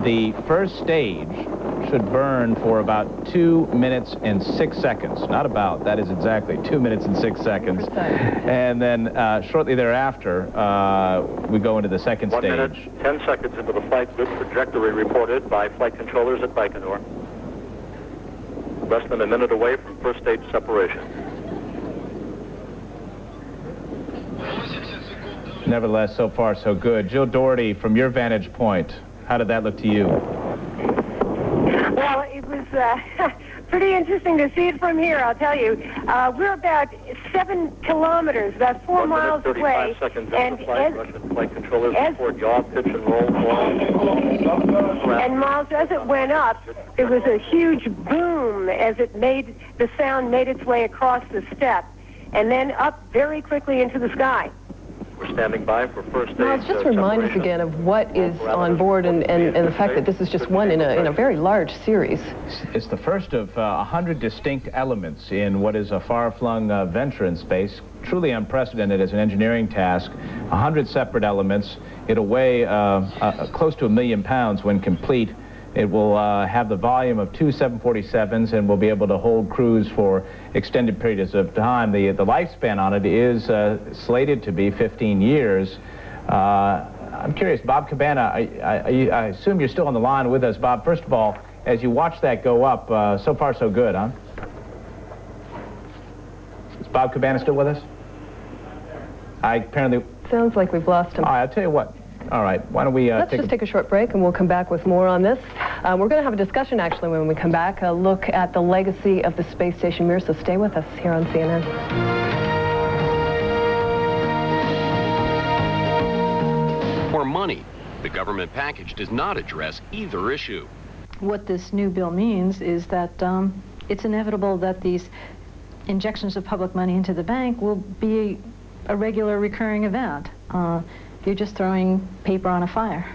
S4: The first stage should burn for about 2 minutes and 6 seconds. Not about, that is exactly 2 minutes and 6 seconds. And then shortly thereafter, we go into the second stage.
S5: 1 minute, 10 seconds into the flight, good trajectory reported by flight controllers at Baikonur. Less than a minute away from first stage separation.
S4: Nevertheless, so far so good. Jill Doherty, from your vantage point, how did that look to you?
S1: Well, it was pretty interesting to see it from here, I'll tell you. We're about 7 kilometers, about 4 miles away.
S5: 35 seconds into the flight, Russian flight controllers report yaw, pitch and roll.
S1: And Miles, as it went up, it was a huge boom as the sound made its way across the steppe, and then up very quickly into the sky.
S5: We're standing by for first stage.
S3: Miles, just remind us again of what is on board and the fact that this is just one in a very large series.
S4: It's the first of 100 distinct elements in what is a far-flung venture in space. Truly unprecedented as an engineering task. 100 separate elements. It'll weigh close to 1 million pounds when complete. It will have the volume of 2 747s and will be able to hold crews for extended periods of time. The lifespan on it is slated to be 15 years. I'm curious, Bob Cabana, I assume you're still on the line with us. Bob, first of all, as you watch that go up, so far so good, huh? Is Bob Cabana still with us?
S3: Sounds like we've lost him.
S4: All right, I'll tell you what. All right, why don't we
S3: Let's just take a short break and we'll come back with more on this. We're going to have a discussion actually when we come back, a look at the legacy of the space station Mir, so stay with us here on CNN.
S6: For money, the government package does not address either issue.
S23: What this new bill means is that it's inevitable that these injections of public money into the bank will be a regular recurring event. You're just throwing paper on a fire.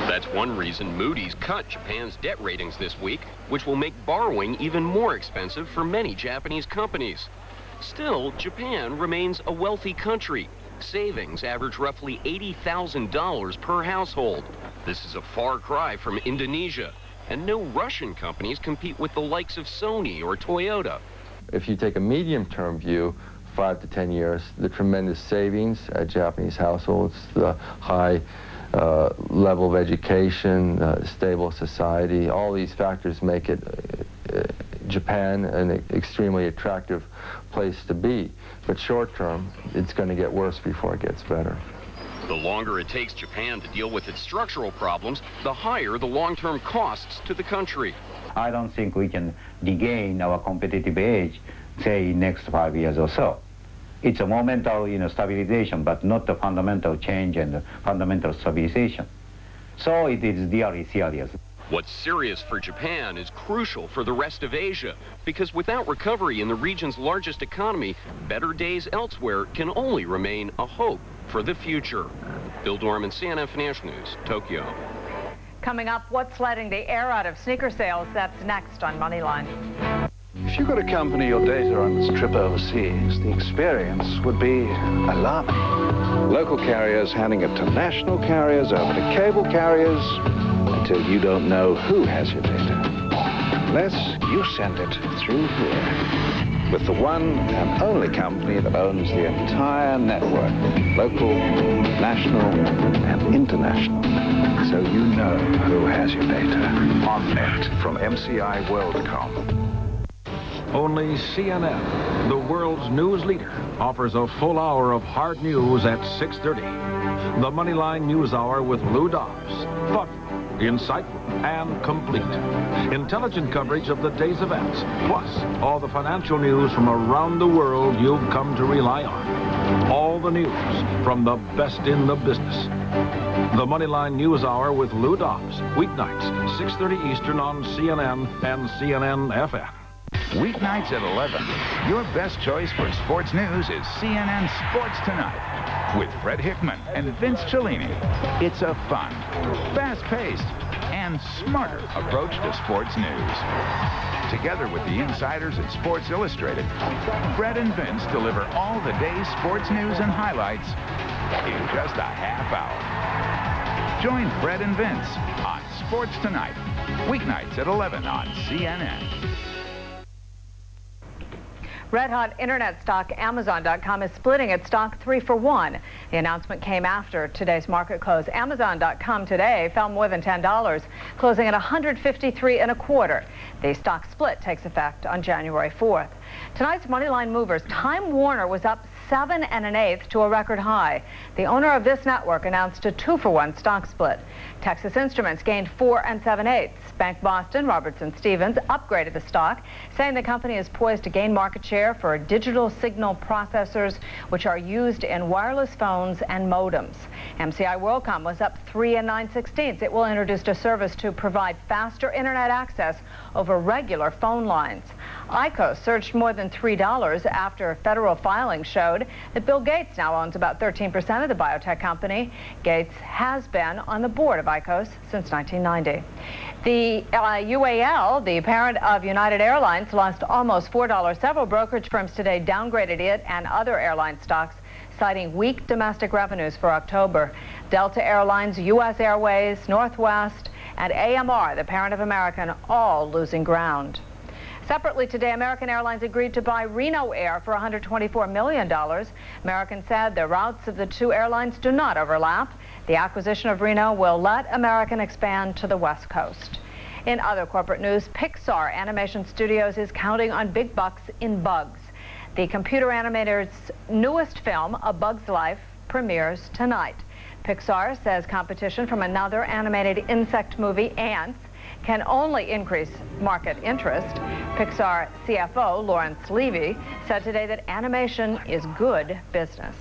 S6: That's one reason Moody's cut Japan's debt ratings this week, which will make borrowing even more expensive for many Japanese companies. Still, Japan remains a wealthy country. Savings average roughly $80,000 per household. This is a far cry from Indonesia, and no Russian companies compete with the likes of Sony or Toyota.
S25: If you take a medium-term view, 5 to 10 years, the tremendous savings at Japanese households, the high level of education, stable society, all these factors make it Japan an extremely attractive place to be. But short term, it's going to get worse before it gets better.
S6: The longer it takes Japan to deal with its structural problems, the higher the long-term costs to the country.
S26: I don't think we can regain our competitive edge, say, next 5 years or so. It's a momental, stabilization, but not a fundamental change and fundamental stabilization. So it is really serious.
S6: What's serious for Japan is crucial for the rest of Asia, because without recovery in the region's largest economy, better days elsewhere can only remain a hope for the future. Bill Dorman, CNN Financial News, Tokyo.
S10: Coming up, what's letting the air out of sneaker sales? That's next on Moneyline.
S20: If you could accompany your data on this trip overseas, the experience would be alarming. Local carriers handing it to national carriers, over to cable carriers, until you don't know who has your data. Unless you send it through here, with the one and only company that owns the entire network, local, national, and international. So you know who has your data. On net from MCIWorld.com.
S9: Only CNN, the world's news leader, offers a full hour of hard news at 6:30. The Moneyline News Hour with Lou Dobbs. Thoughtful, insightful, and complete. Intelligent coverage of the day's events, plus all the financial news from around the world you've come to rely on. All the news from the best in the business. The Moneyline News Hour with Lou Dobbs, weeknights, 6:30 Eastern on CNN and CNN FM.
S7: Weeknights at 11. Your best choice for sports news is CNN Sports Tonight with Fred Hickman and Vince Cellini. It's a fun, fast-paced, and smarter approach to sports news. Together with the insiders at Sports Illustrated, Fred and Vince deliver all the day's sports news and highlights in just a half hour. Join Fred and Vince on Sports Tonight, weeknights at 11 on CNN.
S10: Red-hot internet stock Amazon.com is splitting its stock 3-for-1. The announcement came after today's market close. Amazon.com today fell more than $10, closing at $153.25. The stock split takes effect on January 4th. Tonight's Moneyline movers, Time Warner was up 7 1/8 to a record high. The owner of this network announced a 2-for-1 stock split. Texas Instruments gained 4 7/8. Bank Boston, Robertson Stevens upgraded the stock, saying the company is poised to gain market share for digital signal processors, which are used in wireless phones and modems. MCI WorldCom was up 3 9/16. It will introduce a service to provide faster internet access over regular phone lines. IQOS surged more than $3 after federal filings showed that Bill Gates now owns about 13% of the biotech company. Gates has been on the board of IQOS since 1990. The UAL, the parent of United Airlines, lost almost $4. Several brokerage firms today downgraded it and other airline stocks, citing weak domestic revenues for October. Delta Airlines, U.S. Airways, Northwest, and AMR, the parent of American, all losing ground. Separately today, American Airlines agreed to buy Reno Air for $124 million. American said the routes of the two airlines do not overlap. The acquisition of Reno will let American expand to the West Coast. In other corporate news, Pixar Animation Studios is counting on big bucks in Bugs. The computer animator's newest film, A Bug's Life, premieres tonight. Pixar says competition from another animated insect movie, Ants, can only increase market interest. Pixar CFO Lawrence Levy said today that animation is good business.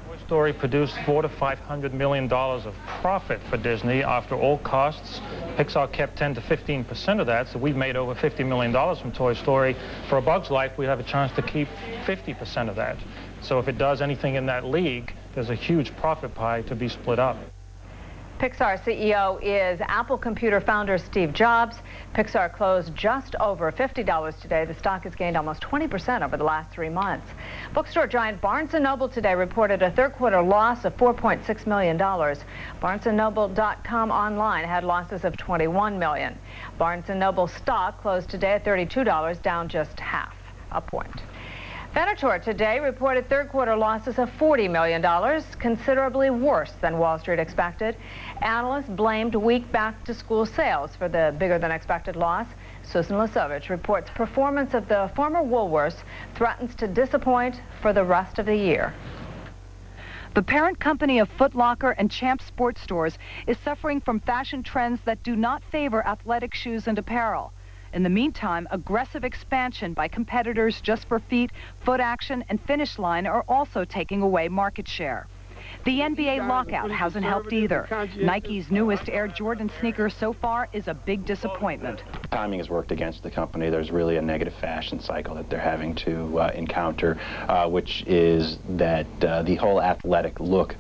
S11: Toy Story produced $400 to $500 million of profit for Disney after all costs. Pixar kept 10 to 15% of that, so we've made over $50 million from Toy Story. For A Bug's Life, we have a chance to keep 50% of that. So if it does anything in that league, there's a huge profit pie to be split up.
S10: Pixar CEO is Apple computer founder Steve Jobs. Pixar closed just over $50 today. The stock has gained almost 20% over the last 3 months. Bookstore giant Barnes & Noble today reported a third-quarter loss of $4.6 million. BarnesandNoble.com online had losses of $21 million. Barnes & Noble stock closed today at $32, down just half a point. Venator today reported third-quarter losses of $40 million, considerably worse than Wall Street expected. Analysts blamed weak back-to-school sales for the bigger-than-expected loss. Susan Lisovich reports performance of the former Woolworths threatens to disappoint for the rest of the year.
S12: The parent company of Foot Locker and Champs Sports Stores is suffering from fashion trends that do not favor athletic shoes and apparel. In the meantime, aggressive expansion by competitors Just for Feet, Foot Action, and Finish Line are also taking away market share. The NBA lockout hasn't helped either. Nike's newest Air Jordan sneaker so far is a big disappointment.
S13: Timing has worked against the company. There's really a negative fashion cycle that they're having to encounter, which is that the whole athletic look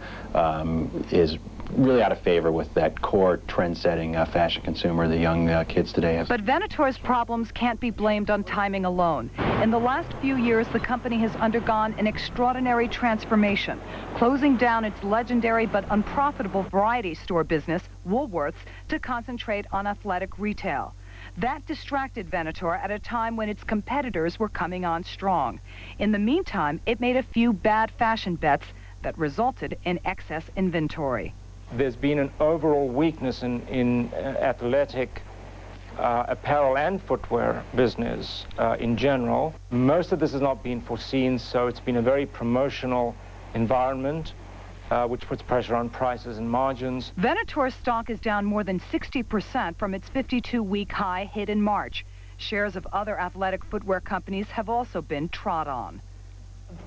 S13: is really out of favor with that core trend-setting fashion consumer the young kids today have.
S12: But Venator's problems can't be blamed on timing alone. In the last few years, the company has undergone an extraordinary transformation, closing down its legendary but unprofitable variety store business, Woolworths, to concentrate on athletic retail. That distracted Venator at a time when its competitors were coming on strong. In the meantime, it made a few bad fashion bets that resulted in excess inventory.
S11: There's been an overall weakness in athletic apparel and footwear business in general. Most of this has not been foreseen, so it's been a very promotional environment, which puts pressure on prices and margins.
S12: Venator's stock is down more than 60% from its 52-week high hit in March. Shares of other athletic footwear companies have also been trod on.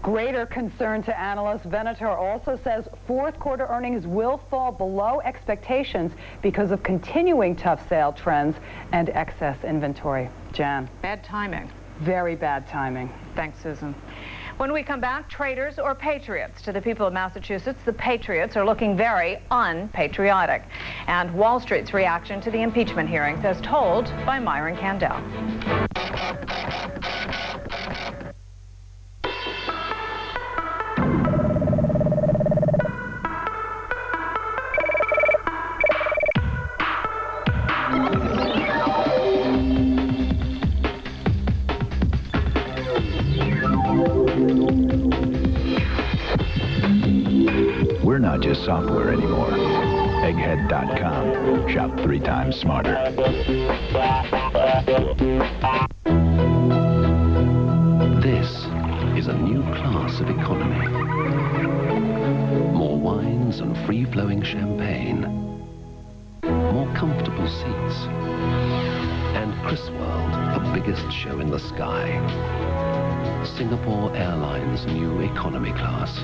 S14: Greater concern to analysts, Venator also says fourth quarter earnings will fall below expectations because of continuing tough sale trends and excess inventory. Jan.
S10: Bad timing.
S14: Very bad timing.
S10: Thanks, Susan. When we come back, traitors or patriots? To the people of Massachusetts, the patriots are looking very unpatriotic. And Wall Street's reaction to the impeachment hearings as told by Myron Kandel.
S7: We're not just software anymore. Egghead.com. Shop 3 times smarter.
S15: This is a new class of economy. More wines and free-flowing champagne. More comfortable seats. And Chris World, the biggest show in the sky. Singapore Airlines' new economy class.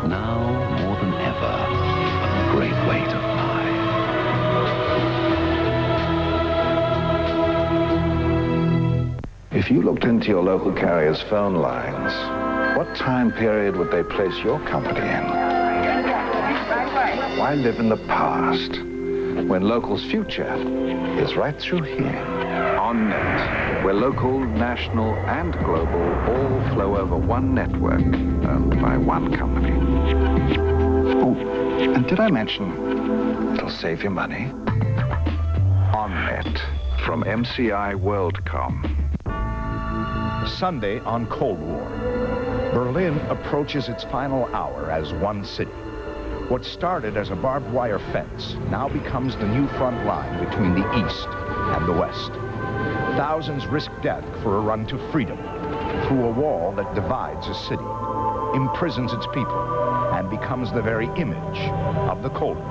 S15: Now, more than ever, a great way to fly.
S20: If you looked into your local carrier's phone lines, what time period would they place your company in? Why live in the past when local's future is right through here? On Net, where local, national, and global all flow over one network owned by one company. Oh, and did I mention it'll save you money? On Net from MCI WorldCom.
S16: Sunday on Cold War. Berlin approaches its final hour as one city. What started as a barbed wire fence now becomes the new front line between the East and the West. Thousands risk death for a run to freedom through a wall that divides a city, imprisons its people, and becomes the very image of the Cold War.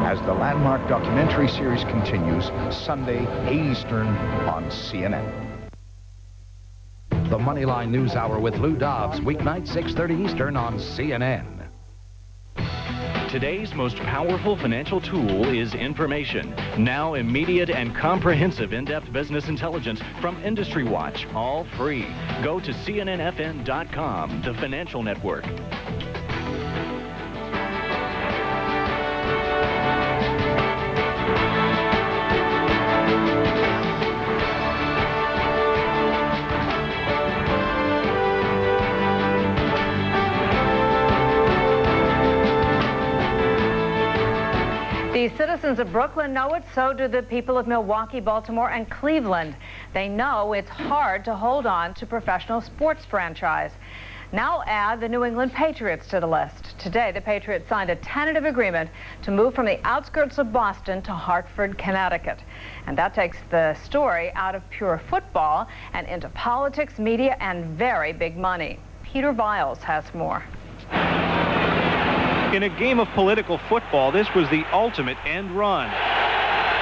S16: As the landmark documentary series continues, Sunday, 8 Eastern on CNN.
S21: The Moneyline News Hour with Lou Dobbs, weeknight 6:30 Eastern on CNN.
S17: Today's most powerful financial tool is information. Now immediate and comprehensive in-depth business intelligence from Industry Watch, all free. Go to cnnfn.com, the financial network.
S10: The citizens of Brooklyn know it, so do the people of Milwaukee, Baltimore, and Cleveland. They know it's hard to hold on to professional sports franchise. Now add the New England Patriots to the list. Today, the Patriots signed a tentative agreement to move from the outskirts of Boston to Hartford, Connecticut. And that takes the story out of pure football and into politics, media, and very big money. Peter Viles has more.
S18: In a game of political football, this was the ultimate end run.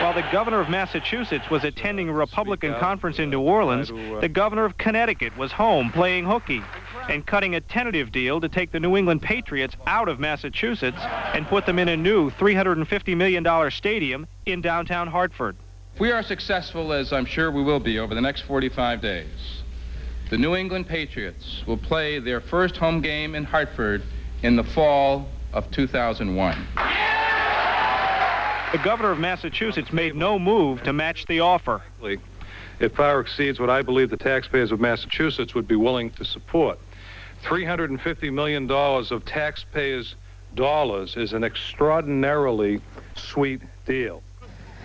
S18: While the governor of Massachusetts was attending a Republican conference in New Orleans, the governor of Connecticut was home playing hooky and cutting a tentative deal to take the New England Patriots out of Massachusetts and put them in a new $350 million stadium in downtown Hartford.
S24: If we are successful, as I'm sure we will be over the next 45 days, the New England Patriots will play their first home game in Hartford in the fall of 2001.
S18: The governor of Massachusetts made no move to match the offer.
S1: It far exceeds what I believe the taxpayers of Massachusetts would be willing to support. $350 million of taxpayers' dollars is an extraordinarily sweet deal.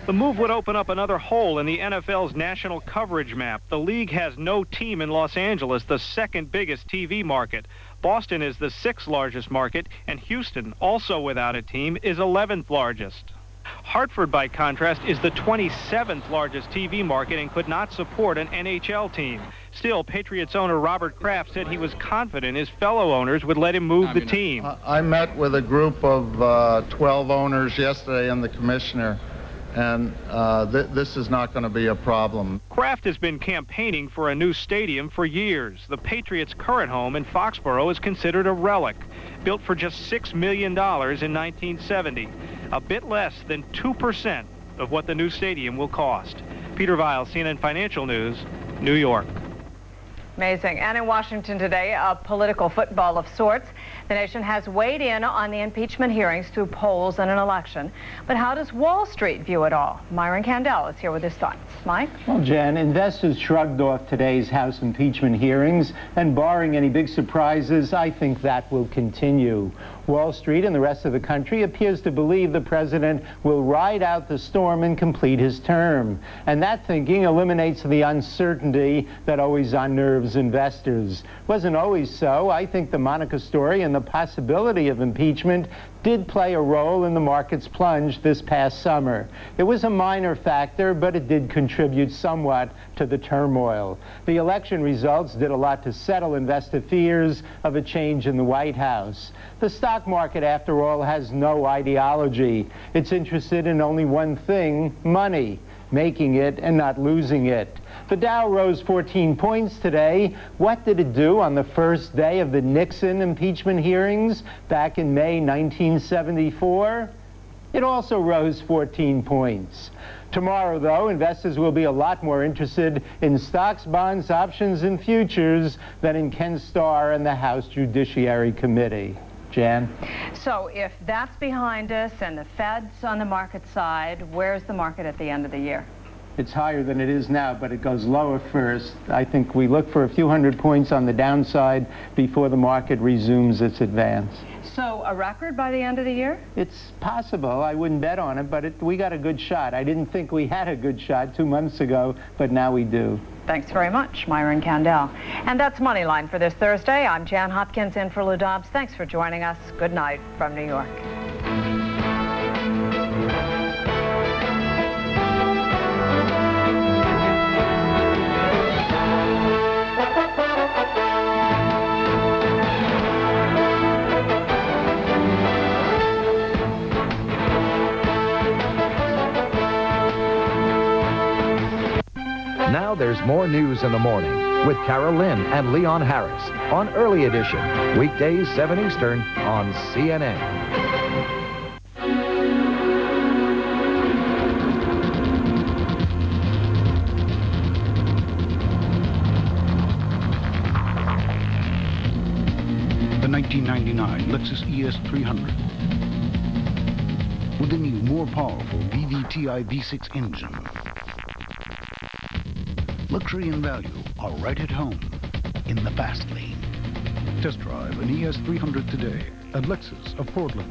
S18: The move would open up another hole in the NFL's national coverage map. The league has no team in Los Angeles, the second biggest TV market. Boston is the 6th largest market, and Houston, also without a team, is 11th largest. Hartford, by contrast, is the 27th largest TV market and could not support an NHL team. Still, Patriots owner Robert Kraft said he was confident his fellow owners would let him move the team.
S2: I met with a group of 12 owners yesterday and the commissioner, and this is not going to be a problem.
S18: Kraft has been campaigning for a new stadium for years. The Patriots' current home in Foxborough is considered a relic, built for just $6 million in 1970, a bit less than 2% of what the new stadium will cost. Peter Weil, CNN Financial News, New York.
S10: Amazing. And in Washington today, a political football of sorts. The nation has weighed in on the impeachment hearings through polls and an election. But how does Wall Street view it all? Myron Kandel is here with his thoughts. Mike?
S5: Well, Jan, investors shrugged off today's House impeachment hearings, and barring any big surprises, I think that will continue. Wall Street and the rest of the country appears to believe the president will ride out the storm and complete his term. And that thinking eliminates the uncertainty that always unnerves investors. Wasn't always so. I think the Monica story and the possibility of impeachment did play a role in the market's plunge this past summer. It was a minor factor, but it did contribute somewhat to the turmoil. The election results did a lot to settle investor fears of a change in the White House. The stock market, after all, has no ideology. It's interested in only one thing: money, making it and not losing it. The Dow rose 14 points today. What did it do on the first day of the Nixon impeachment hearings back in May 1974? It also rose 14 points. Tomorrow, though, investors will be a lot more interested in stocks, bonds, options, and futures than in Ken Starr and the House Judiciary Committee. Jan?
S10: So if that's behind us and the Fed's on the market side, where's the market at the end of the year?
S5: It's higher than it is now, but it goes lower first. I think we look for a few hundred points on the downside before the market resumes its advance.
S10: So a record by the end of the year?
S5: It's possible. I wouldn't bet on it, but we got a good shot. I didn't think we had a good shot 2 months ago, but now we do.
S10: Thanks very much, Myron Kandel. And that's Moneyline for this Thursday. I'm Jan Hopkins in for Lou Dobbs. Thanks for joining us. Good night from New York.
S8: Now there's more news in the morning with Carol Lynn and Leon Harris on Early Edition, weekdays 7 Eastern on CNN.
S19: The 1999 Lexus ES300 with the new, more powerful VVTi V6 engine. Luxury and value are right at home in the fast lane. Test drive an ES300 today at Lexus of Portland.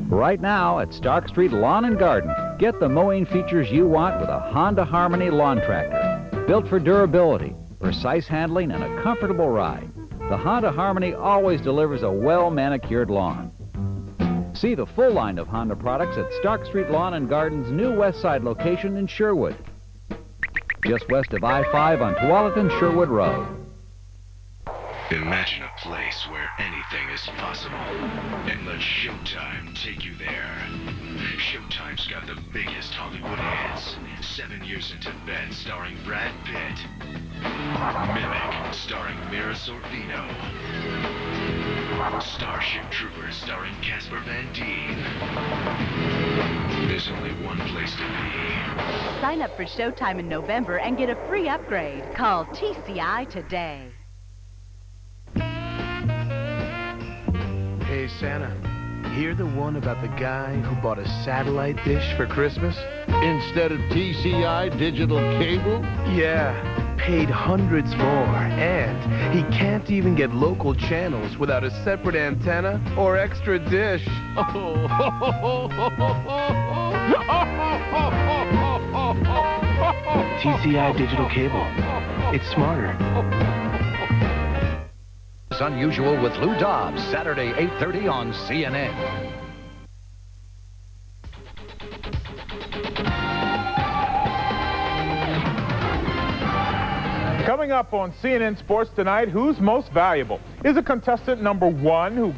S22: Right now at Stark Street Lawn and Garden, get the mowing features you want with a Honda Harmony lawn tractor. Built for durability, precise handling, and a comfortable ride, the Honda Harmony always delivers a well-manicured lawn. See the full line of Honda products at Stark Street Lawn and Garden's new West Side location in Sherwood, just west of I-5 on Tualatin-Sherwood Road.
S27: Imagine a place where anything is possible, and let Showtime take you there. Showtime's got the biggest Hollywood hits. 7 Years into Bed starring Brad Pitt. Mimic starring Mira Sorvino. Starship Troopers starring Casper Van Dien. There's only one place to be.
S28: Sign up for Showtime in November and get a free upgrade. Call TCI today.
S3: Hey, Santa, hear the one about the guy who bought a satellite dish for Christmas?
S4: Instead of TCI digital cable?
S3: Yeah, paid hundreds more, and he can't even get local channels without a separate antenna or extra dish. TCI digital cable. It's smarter.
S8: It's Unusual with Lou Dobbs, Saturday, 8:30 on CNN.
S6: Coming up on CNN Sports Tonight, who's most valuable? Is it contestant number 1 who